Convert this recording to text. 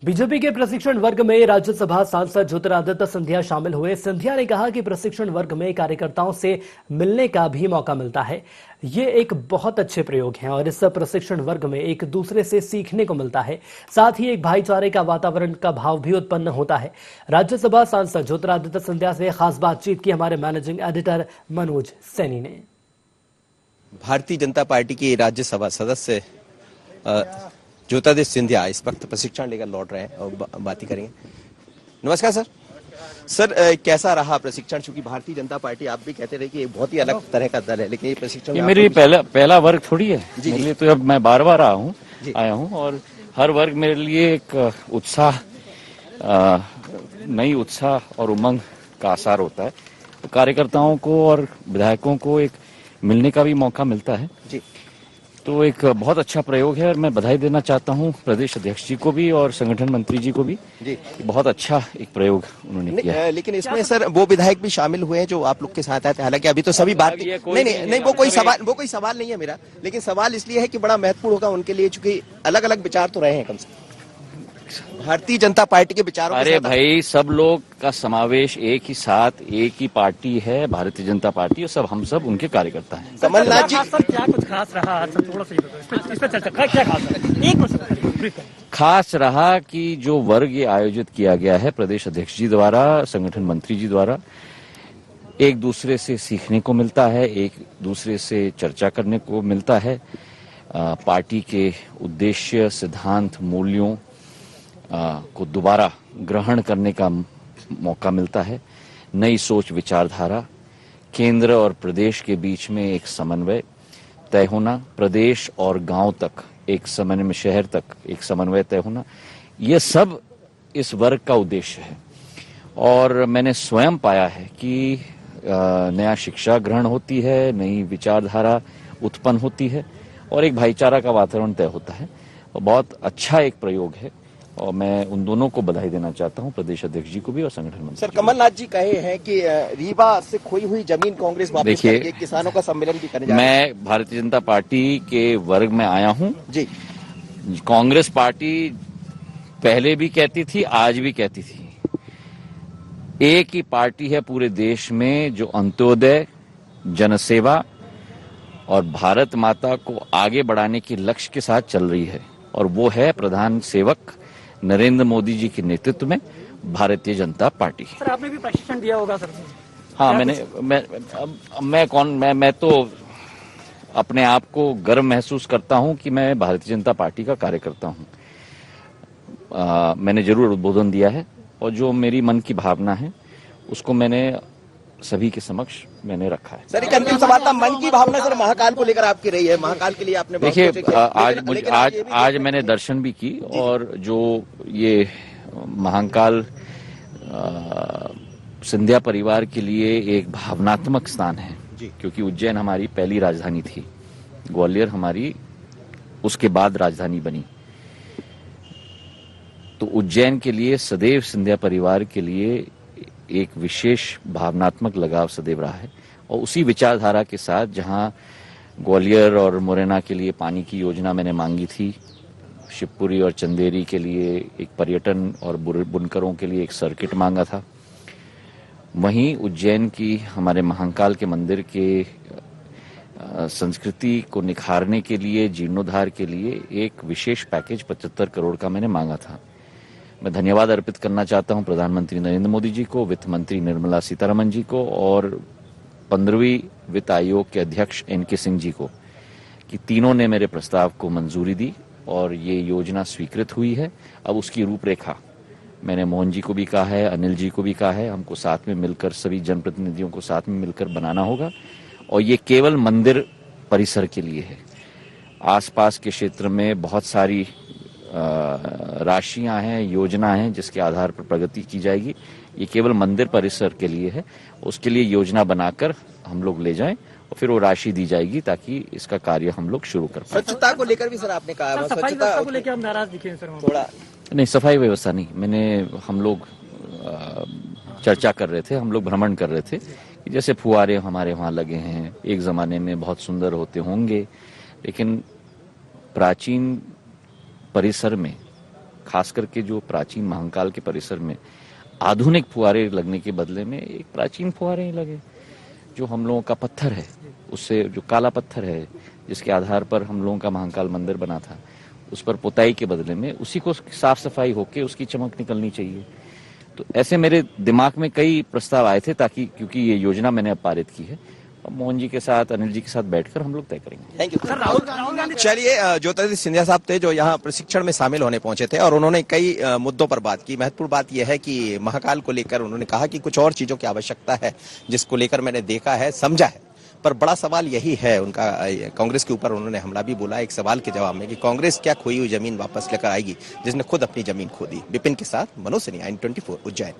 BJP के प्रशिक्षण वर्ग में राज्यसभा सांसद ज्योतिरादित्य सिंधिया शामिल हुए। सिंधिया ने कहा कि प्रशिक्षण वर्ग में कार्यकर्ताओं से मिलने का भी मौका मिलता है। ये एक बहुत अच्छे प्रयोग हैं और इस प्रशिक्षण वर्ग में एक दूसरे से सीखने को मिलता है। साथ ही एक भाईचारे का वातावरण का भाव भी उत्पन्न होता है। राज्यसभा सांसद ज्योतिरादित्य सिंधिया से खास बातचीत की हमारे मैनेजिंग एडिटर मनोज सैनी ने। भारतीय जनता पार्टी के राज्यसभा सदस्य ज्योतिरादित्य सिंधिया इस वक्त प्रशिक्षण लेकर लौट रहे हैं और बात ही करेंगे। नमस्कार सर। सर कैसा रहा प्रशिक्षण? क्योंकि भारतीय जनता पार्टी आप भी कहते रहे कि ये बहुत ही अलग तरह का दल है, लेकिन ये प्रशिक्षण मेरी पहला वर्ग थोड़ी है मेरे लिए। तो अब मैं बार-बार आया हूँ और हर वर्ग मेरे लिए एक उत्साह, नई उत्साह और उमंग का आसार होता है। तो कार्यकर्ताओं को और विधायकों को एक मिलने का भी मौका मिलता है जी। तो एक बहुत अच्छा प्रयोग है और मैं बधाई देना चाहता हूं प्रदेश अध्यक्ष जी को भी और संगठन मंत्री जी को भी जी। बहुत अच्छा एक प्रयोग उन्होंने किया है। लेकिन इसमें सर वो विधायक भी शामिल हुए हैं जो आप लोग के साथ आए थे। हालांकि अभी तो सभी बात नहीं, वो कोई सवाल नहीं है मेरा, लेकिन सवाल इसलिए है कि बड़ा महत्वपूर्ण होगा उनके लिए, चूंकि अलग अलग विचार तो रहे हैं कम से कम भारतीय जनता पार्टी के विचारों। अरे भाई, सब लोग का समावेश एक ही साथ, एक ही पार्टी है भारतीय जनता पार्टी, और सब हम सब उनके कार्यकर्ता हैं। कमलनाथ जी, क्या कुछ खास रहा? थोड़ा सा इस पर चर्चा, क्या खास रहा कि जो वर्ग ये आयोजित किया गया है प्रदेश अध्यक्ष जी द्वारा, संगठन मंत्री जी द्वारा, एक दूसरे से सीखने को मिलता है, एक दूसरे से चर्चा करने को मिलता है, पार्टी के उद्देश्य, सिद्धांत, मूल्यों को दोबारा ग्रहण करने का मौका मिलता है, नई सोच विचारधारा, केंद्र और प्रदेश के बीच में एक समन्वय तय होना, प्रदेश और गांव तक एक समन्वय, शहर तक एक समन्वय तय होना, यह सब इस वर्ग का उद्देश्य है। और मैंने स्वयं पाया है कि नया शिक्षा ग्रहण होती है, नई विचारधारा उत्पन्न होती है और एक भाईचारा का वातावरण तय होता है। और बहुत अच्छा एक प्रयोग है और मैं उन दोनों को बधाई देना चाहता हूं, प्रदेश अध्यक्ष जी को भी और संगठन मंत्री। सर कमलनाथ जी कहे हैं कि रीवा से खोई हुई जमीन कांग्रेस वापस करके किसानों का सम्मेलन भी करने जा रही है। मैं भारतीय जनता पार्टी के वर्ग में आया हूं जी। कांग्रेस पार्टी पहले भी कहती थी, आज भी कहती थी, एक ही पार्टी है पूरे देश में जो अंत्योदय, जनसेवा और भारत माता को आगे बढ़ाने के लक्ष्य के साथ चल रही है, और वो है प्रधान सेवक नरेंद्र मोदी जी के नेतृत्व में भारतीय जनता पार्टी। सर आपने भी प्रशिक्षण दिया होगा सर? हाँ, मैं तो अपने आप को गर्व महसूस करता हूं कि मैं भारतीय जनता पार्टी का कार्यकर्ता हूं। मैंने जरूर उद्बोधन दिया है और जो मेरी मन की भावना है उसको मैंने सभी के समक्ष मैंने रखा है। सर एक अंतिम सवाल था, मन की भावना सर महाकाल को लेकर आपकी रही है, महाकाल के लिए आपने देखिए आज मैंने दर्शन भी की और जो ये महाकाल सिंधिया परिवार के लिए एक भावनात्मक स्थान है, क्योंकि उज्जैन हमारी पहली राजधानी थी, ग्वालियर हमारी उसके बाद राजधानी बनी। तो उज्जैन के लिए सदैव सिंधिया परिवार के लिए एक विशेष भावनात्मक लगाव सदैव रहा है, और उसी विचारधारा के साथ जहां ग्वालियर और मुरैना के लिए पानी की योजना मैंने मांगी थी, शिवपुरी और चंदेरी के लिए एक पर्यटन और बुनकरों के लिए एक सर्किट मांगा था, वहीं उज्जैन की हमारे महाकाल के मंदिर के संस्कृति को निखारने के लिए, जीर्णोद्धार के लिए एक विशेष पैकेज 75 करोड़ का मैंने मांगा था। मैं धन्यवाद अर्पित करना चाहता हूं प्रधानमंत्री नरेंद्र मोदी जी को, वित्त मंत्री निर्मला सीतारमण जी को और 15वीं वित्त आयोग के अध्यक्ष एनके सिंह जी को, कि तीनों ने मेरे प्रस्ताव को मंजूरी दी और ये योजना स्वीकृत हुई है। अब उसकी रूपरेखा मैंने मोहन जी को भी कहा है, अनिल जी को भी कहा है, हमको साथ में मिलकर, सभी जनप्रतिनिधियों को साथ में मिलकर बनाना होगा। और ये केवल मंदिर परिसर के लिए है, आसपास के क्षेत्र में बहुत सारी राशियां हैं, योजना हैं जिसके आधार पर प्रगति की जाएगी। ये केवल मंदिर परिसर के लिए है, उसके लिए योजना बनाकर हम लोग ले जाएं और फिर वो राशि दी जाएगी ताकि इसका कार्य हम लोग शुरू कर पाए। स्वच्छता को लेकर भी सर आपने कहा, स्वच्छता को लेकर हम नाराज दिखे सर थोड़ा? नहीं, सफाई व्यवस्था नहीं, हम लोग चर्चा कर रहे थे, हम लोग भ्रमण कर रहे थे कि जैसे फुहारे हमारे वहाँ लगे हैं, एक जमाने में बहुत सुंदर होते होंगे, लेकिन प्राचीन परिसर में खास करके जो प्राचीन महाकाल के परिसर में आधुनिक फुहारे लगने के बदले में एक प्राचीन फुहारे ही लगे। जो हम लोगों का पत्थर है, उससे जो काला पत्थर है जिसके आधार पर हम लोगों का महाकाल मंदिर बना था, उस पर पुताई के बदले में उसी को साफ सफाई होके उसकी चमक निकलनी चाहिए। तो ऐसे मेरे दिमाग में कई प्रस्ताव आए थे, ताकि क्योंकि ये योजना मैंने अब पारित की है, अब मोहन जी के साथ, अनिल जी के साथ बैठकर हम लोग तय करेंगे। Thank you. चलिए, ज्योतिरादित्य सिंधिया साहब थे जो यहाँ प्रशिक्षण में शामिल होने पहुंचे थे और उन्होंने कई मुद्दों पर बात की। महत्वपूर्ण बात यह है कि महाकाल को लेकर उन्होंने कहा कि कुछ और चीजों की आवश्यकता है, जिसको लेकर मैंने देखा है, समझा है, पर बड़ा सवाल यही है उनका। कांग्रेस के ऊपर उन्होंने हमला भी बोला एक सवाल के जवाब में कि कांग्रेस क्या खोई हुई जमीन वापस लेकर आएगी, जिसने खुद अपनी जमीन खो दी। विपिन के साथ मनोज सिन्हा, N24 उज्जैन।